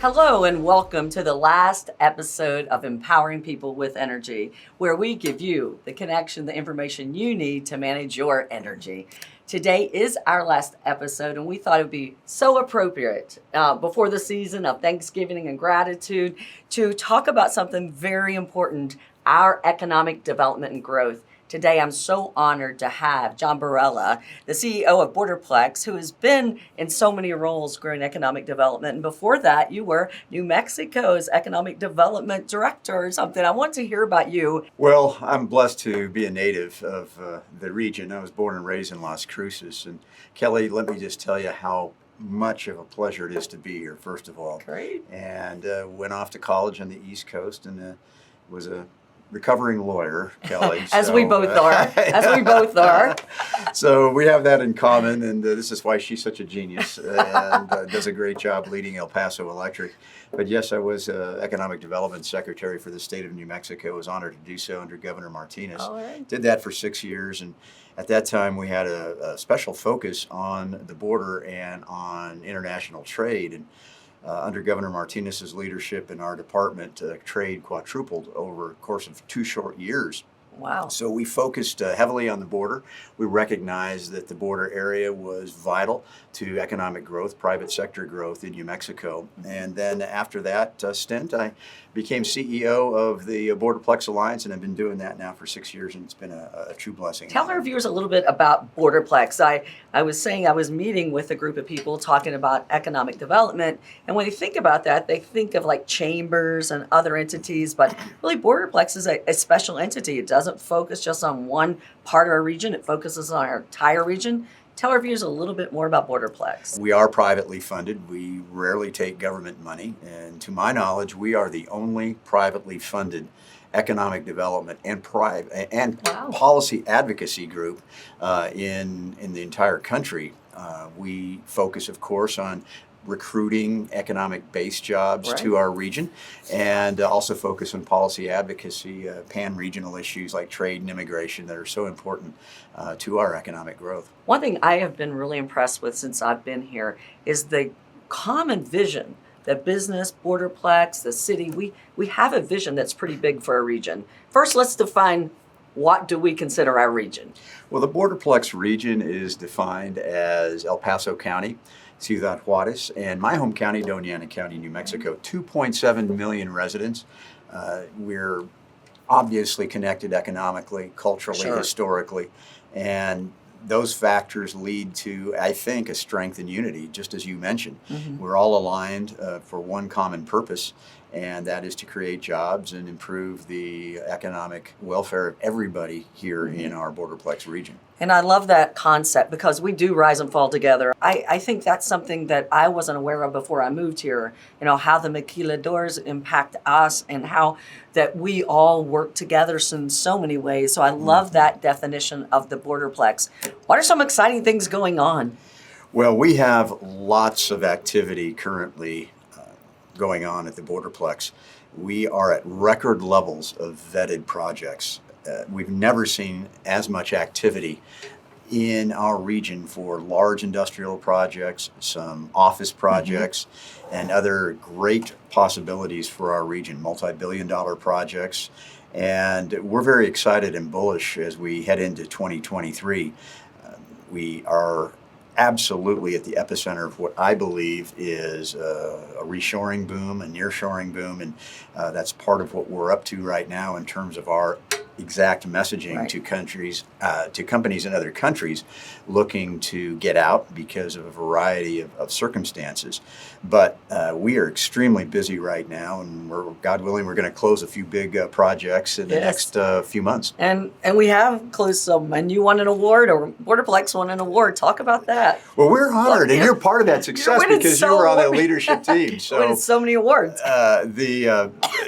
Hello and welcome to the last episode of Empowering People with Energy, where we give you the connection, the information you need to manage your energy. Today is our last episode, and we thought it would be so appropriate before the season of Thanksgiving and gratitude to talk about something very important, our economic development and growth. Today, I'm so honored to have Jon Barela, the CEO of Borderplex, who has been in so many roles growing economic development. And before that, you were New Mexico's economic development director or something. I want to hear about you. Well, I'm blessed to be a native of the region. I was born and raised in Las Cruces. And Kelly, let me just tell you how much of a pleasure it is to be here, first of all. Great. And went off to college on the East Coast and was a recovering lawyer, Kelly. As we both are. As we both are. So we have that in common, and this is why she's such a genius and does a great job leading El Paso Electric. But yes, I was Economic Development Secretary for the state of New Mexico. I was honored to do so under Governor Martinez. All right. Did that for 6 years, and at that time we had a special focus on the border and on international trade. And under Governor Martinez's leadership in our department, trade quadrupled over the course of 2 short years. Wow. So we focused heavily on the border. We recognized that the border area was vital to economic growth, private sector growth in New Mexico. And then after that stint, I became CEO of the Borderplex Alliance, and I've been doing that now for 6 years, and it's been a true blessing. Tell our viewers a little bit about Borderplex. I was saying I was meeting with a group of people talking about economic development, and when they think about that, they think of like chambers and other entities, but really Borderplex is a special entity. It doesn't focus just on one part of our region, it focuses on our entire region. Tell our viewers a little bit more about Borderplex. We are privately funded. We rarely take government money. And to my knowledge, we are the only privately funded economic development and Wow. policy advocacy group in the entire country. We focus, of course, on recruiting economic-based jobs Right. to our region, and also focus on policy advocacy, pan-regional issues like trade and immigration that are so important to our economic growth. One thing I have been really impressed with since I've been here is the common vision. The business, Borderplex, the city, we have a vision that's pretty big for our region. First, let's define what do we consider our region? Well, the Borderplex region is defined as El Paso County, Ciudad Juarez, and my home county, Doña Ana County, New Mexico. 2.7 million residents. We're obviously connected economically, culturally, Sure. historically, and those factors lead to, I think, a strength and unity, just as you mentioned. Mm-hmm. We're all aligned for one common purpose, and that is to create jobs and improve the economic welfare of everybody here in our Borderplex region. And I love that concept because we do rise and fall together. I think that's something that I wasn't aware of before I moved here. You know, how the maquiladores impact us and how that we all work together in so many ways. So I love that definition of the Borderplex. What are some exciting things going on? Well, we have lots of activity currently going on at the Borderplex. We are at record levels of vetted projects. We've never seen as much activity in our region for large industrial projects, some office projects, and other great possibilities for our region, multi-billion-dollar projects. And we're very excited and bullish as we head into 2023. We are absolutely at the epicenter of what I believe is a reshoring boom, a nearshoring boom, and that's part of what we're up to right now in terms of our exact messaging Right. to countries, to companies in other countries looking to get out because of a variety of circumstances. But we are extremely busy right now, and God willing, we're going to close a few big projects in the Yes. next few months. And we have closed some, and you won an award, or Borderplex won an award. Talk about that. Well, we're honored, and you're- you're part of that success winning because so you were on the many- leadership team. Winning so many awards.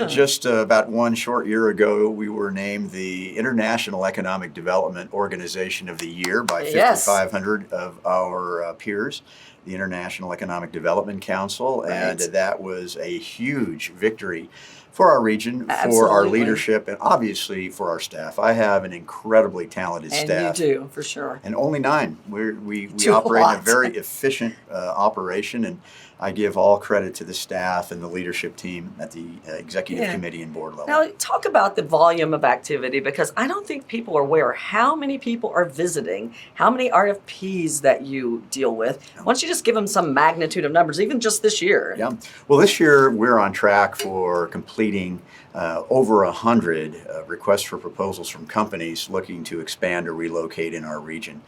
Just about 1 short year ago, we were named the International Economic Development Organization of the Year by Yes. 5,500 of our peers, the International Economic Development Council, and Right. that was a huge victory for our region, for our Absolutely. leadership, and obviously for our staff. I have an incredibly talented And staff. you do, for sure. And only 9. We Too operate in a hot. very efficient operation, and I give all credit to the staff and the leadership team at the executive committee and board level. Now, talk about the volume of activity, because I don't think people are aware how many people are visiting, how many RFPs that you deal with. Why don't you just give them some magnitude of numbers, even just this year? Yeah. Well, this year we're on track for completing over 100 requests for proposals from companies looking to expand or relocate in our region.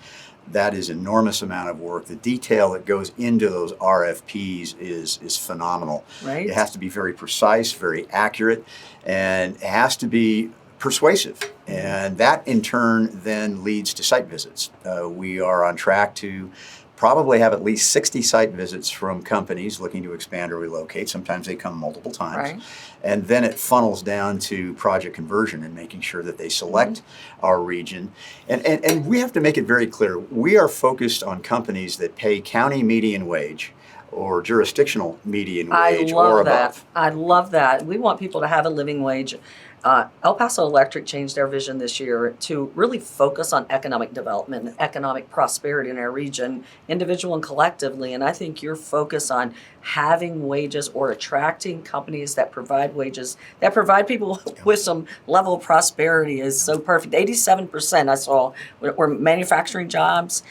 That is an enormous amount of work. The detail that goes into those RFPs is phenomenal. Right. It has to be very precise, very accurate, and it has to be persuasive. And that in turn then leads to site visits. We are on track to probably have at least 60 site visits from companies looking to expand or relocate. Sometimes they come multiple times. Right. And then it funnels down to project conversion and making sure that they select our region. And we have to make it very clear, we are focused on companies that pay county median wage or jurisdictional median wage or above. I love that. We want people to have a living wage. El Paso Electric changed their vision this year to really focus on economic development and economic prosperity in our region, individual and collectively. And I think your focus on having wages or attracting companies that provide wages, that provide people with some level of prosperity is so perfect. 87% I saw were manufacturing jobs.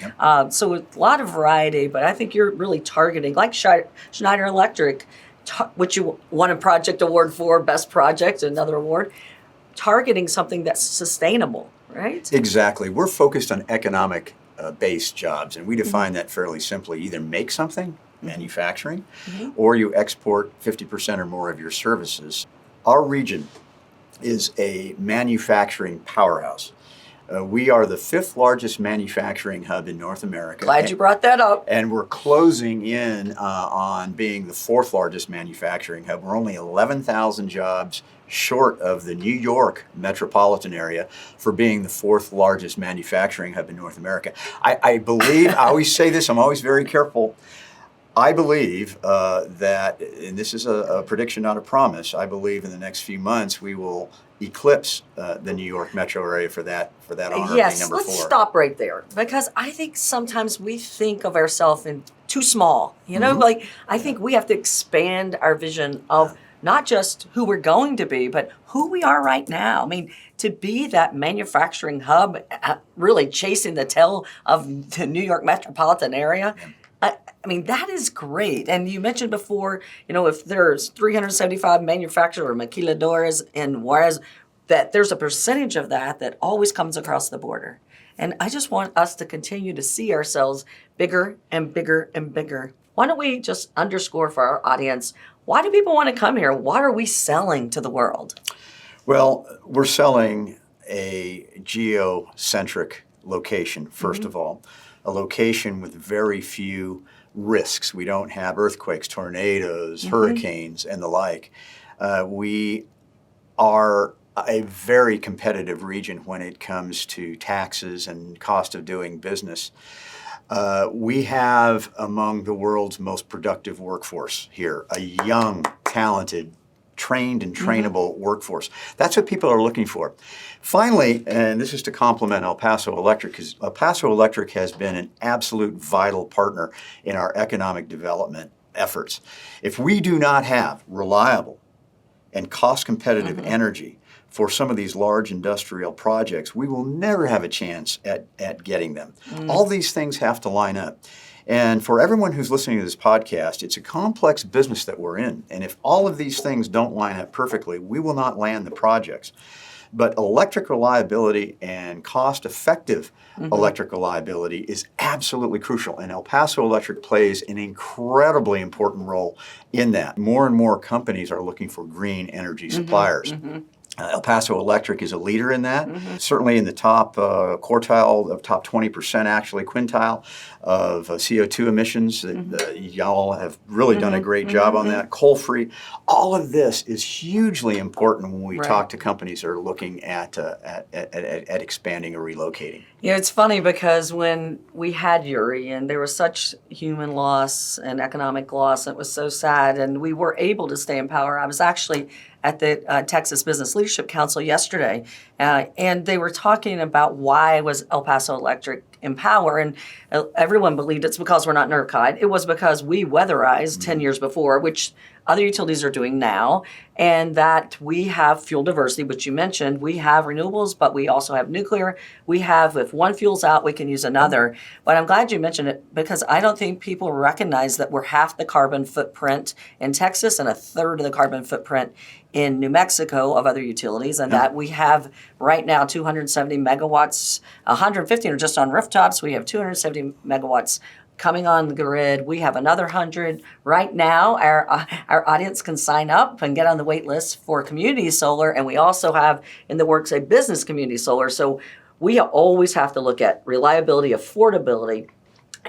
So a lot of variety, but I think you're really targeting, like Schneider Electric, which you won a project award for, best project, another award, targeting something that's sustainable, right? Exactly. We're focused on economic based jobs, and we define that fairly simply. Either make something, manufacturing, or you export 50% or more of your services. Our region is a manufacturing powerhouse. We are the 5th largest manufacturing hub in North America. Glad you brought that up. And we're closing in on being the 4th largest manufacturing hub. We're only 11,000 jobs short of the New York metropolitan area for being the 4th largest manufacturing hub in North America. I believe, I always say this, I'm always very careful. I believe that, and this is a prediction, not a promise, I believe in the next few months we will eclipse the New York metro area for that honor. Yes, number let's 4. stop right there, because I think sometimes we think of ourselves in too small. You know, like I think we have to expand our vision of not just who we're going to be, but who we are right now. I mean, to be that manufacturing hub, really chasing the tail of the New York metropolitan area. I mean, that is great. And you mentioned before, you know, if there's 375 manufacturers or maquiladoras in Juarez, that there's a percentage of that always comes across the border. And I just want us to continue to see ourselves bigger and bigger and bigger. Why don't we just underscore for our audience, why do people want to come here? What are we selling to the world? Well, we're selling a geocentric location, first of all, a location with very few risks. We don't have earthquakes, tornadoes, hurricanes, and the like. We are a very competitive region when it comes to taxes and cost of doing business. We have among the world's most productive workforce here, a young, talented, trained and trainable workforce. That's what people are looking for. Finally, and this is to compliment El Paso Electric, because El Paso Electric has been an absolute vital partner in our economic development efforts. If we do not have reliable and cost-competitive energy for some of these large industrial projects, we will never have a chance at getting them. All these things have to line up. And for everyone who's listening to this podcast, it's a complex business that we're in. And if all of these things don't line up perfectly, we will not land the projects. But electric reliability and cost-effective electric reliability is absolutely crucial. And El Paso Electric plays an incredibly important role in that. More and more companies are looking for green energy suppliers. El Paso Electric is a leader in that, certainly in the top quartile, of top 20% actually, quintile of CO2 emissions. Y'all have really done a great job on that. Coal-free. All of this is hugely important when we talk to companies that are looking at expanding or relocating. You know, it's funny because when we had Uri and there was such human loss and economic loss, it was so sad, and we were able to stay in power. I was actually at the Texas Business Leadership Council yesterday, and they were talking about why was El Paso Electric Empower, and everyone believed it's because we're not NERCOD. It was because we weatherized 10 years before, which other utilities are doing now, and that we have fuel diversity, which you mentioned. We have renewables, but we also have nuclear. We have, if one fuel's out, we can use another. But I'm glad you mentioned it, because I don't think people recognize that we're half the carbon footprint in Texas and a third of the carbon footprint in New Mexico of other utilities, and that we have right now 270 megawatts, 115 are just on rooftops. We have 270 megawatts coming on the grid. We have another 100 right now. Our audience can sign up and get on the wait list for community solar, and we also have in the works a business community solar. So we always have to look at reliability, affordability,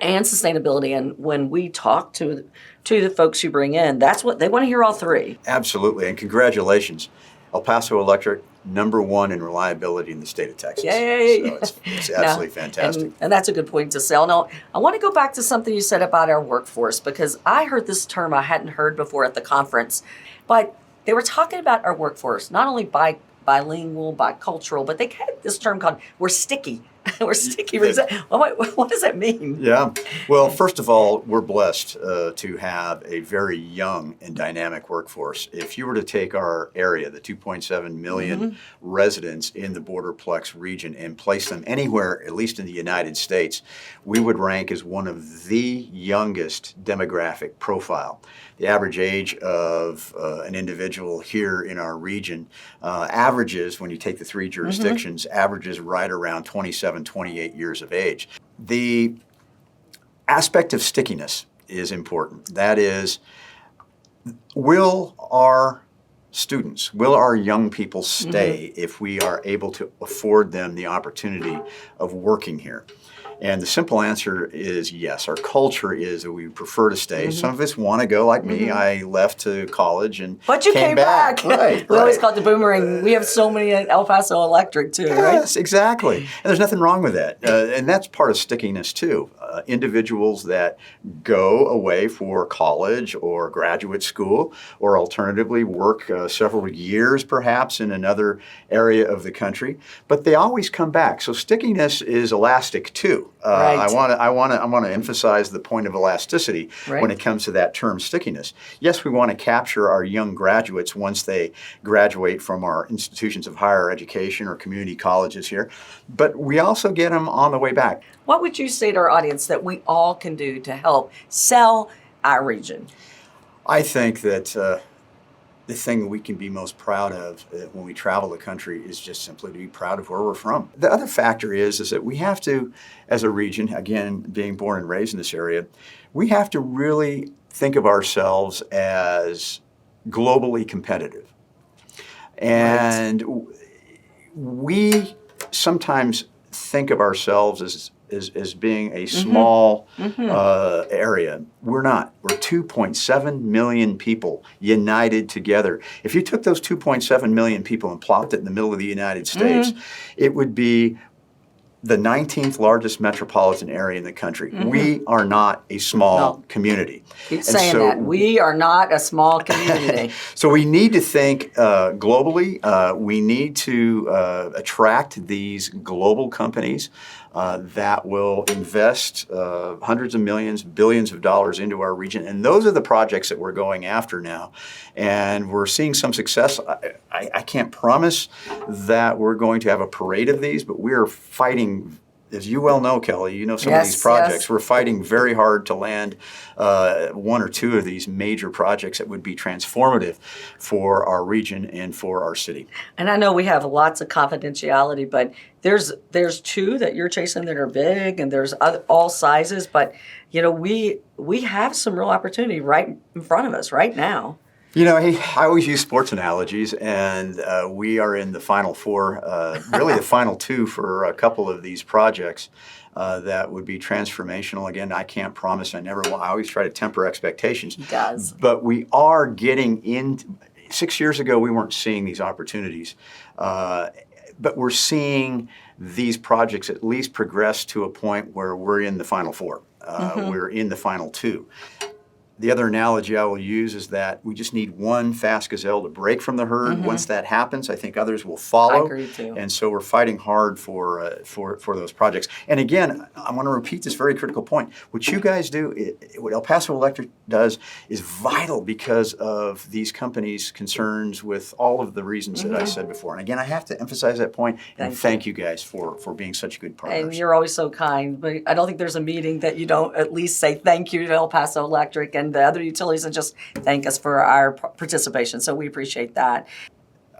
and sustainability. And when we talk to the folks you bring in, that's what they want to hear, all three. Absolutely, and congratulations. El Paso Electric, #1 in reliability in the state of Texas. Yay! So it's absolutely fantastic. And that's a good point to sell. Now, I want to go back to something you said about our workforce, because I heard this term I hadn't heard before at the conference, but they were talking about our workforce, not only bilingual, bicultural, but they had this term called, we're sticky. We're sticky. What does that mean? Yeah. Well, first of all, we're blessed to have a very young and dynamic workforce. If you were to take our area, the 2.7 million residents in the Borderplex region, and place them anywhere, at least in the United States, we would rank as one of the youngest demographic profile. The average age of an individual here in our region averages, when you take the three jurisdictions, averages right around 27, 28 years of age. The aspect of stickiness is important. That is, will our students, will our young people stay if we are able to afford them the opportunity of working here? And the simple answer is yes. Our culture is that we prefer to stay. Some of us want to go, like me. I left to college and but you came back. Right, we always call it the boomerang. We have so many at El Paso Electric too, right? Yes, exactly. And there's nothing wrong with that. And that's part of stickiness too. Individuals that go away for college or graduate school, or alternatively work several years perhaps in another area of the country, but they always come back. So stickiness is elastic too. Right. I want to emphasize the point of elasticity when it comes to that term stickiness. Yes, we want to capture our young graduates once they graduate from our institutions of higher education or community colleges here, but we also get them on the way back. What would you say to our audience that we all can do to help sell our region? I think that the thing we can be most proud of when we travel the country is just simply to be proud of where we're from. The other factor is that we have to, as a region, again, being born and raised in this area, we have to really think of ourselves as globally competitive. And we sometimes think of ourselves as being a small area. We're not. We're 2.7 million people united together. If you took those 2.7 million people and plopped it in the middle of the United States, it would be the 19th largest metropolitan area in the country. We are not a small community. Keep saying that. We are not a small community. So we need to think globally. We need to attract these global companies that will invest hundreds of millions, billions of dollars into our region. And those are the projects that we're going after now. And we're seeing some success. I can't promise that we're going to have a parade of these, but we are fighting, as you well know, Kelly, you know some of these projects. We're fighting very hard to land one or two of these major projects that would be transformative for our region and for our city. And I know we have lots of confidentiality, but there's two that you're chasing that are big, and there's all sizes. But you know, we have some real opportunity right in front of us right now. You know, I always use sports analogies, and we are in the final four, really the final two for a couple of these projects that would be transformational. Again, I can't promise. I always try to temper expectations. He does. But we are getting in. 6 years ago, we weren't seeing these opportunities. But we're seeing these projects at least progress to a point where we're in the final four. We're in the final two. The other analogy I will use is that we just need one fast gazelle to break from the herd. Once that happens, I think others will follow. I agree too. And so we're fighting hard for those projects. And again, I want to repeat this very critical point. What you guys do, what El Paso Electric does, is vital because of these companies' concerns with all of the reasons that I said before. And again, I have to emphasize that point and thank you guys for being such good partners. And you're always so kind. But I don't think there's a meeting that you don't at least say thank you to El Paso Electric and the other utilities and just thank us for our participation. So we appreciate that.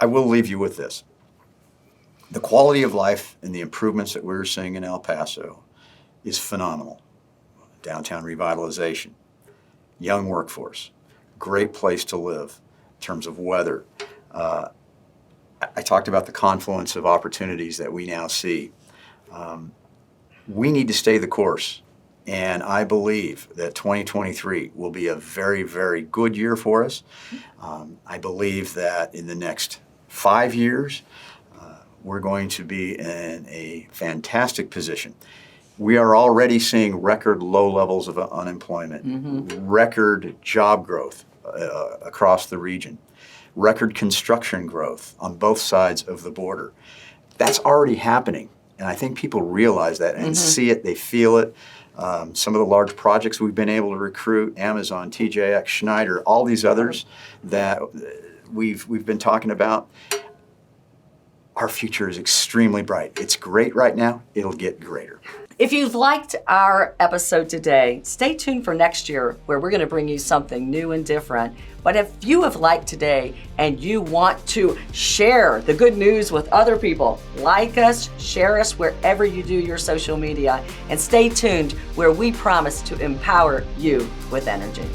I will leave you with this. The quality of life and the improvements that we're seeing in El Paso is phenomenal. Downtown revitalization, young workforce, great place to live in terms of weather. I talked about the confluence of opportunities that we now see. We need to stay the course. And I believe that 2023 will be a very, very good year for us. I believe that in the next 5 years, we're going to be in a fantastic position. We are already seeing record low levels of unemployment, record job growth across the region, record construction growth on both sides of the border. That's already happening. And I think people realize that and see it, they feel it. Some of the large projects we've been able to recruit, Amazon, TJX, Schneider, all these others that we've been talking about, our future is extremely bright. It's great right now. It'll get greater. If you've liked our episode today, stay tuned for next year where we're going to bring you something new and different. But if you have liked today and you want to share the good news with other people, like us, share us wherever you do your social media, and stay tuned where we promise to empower you with energy.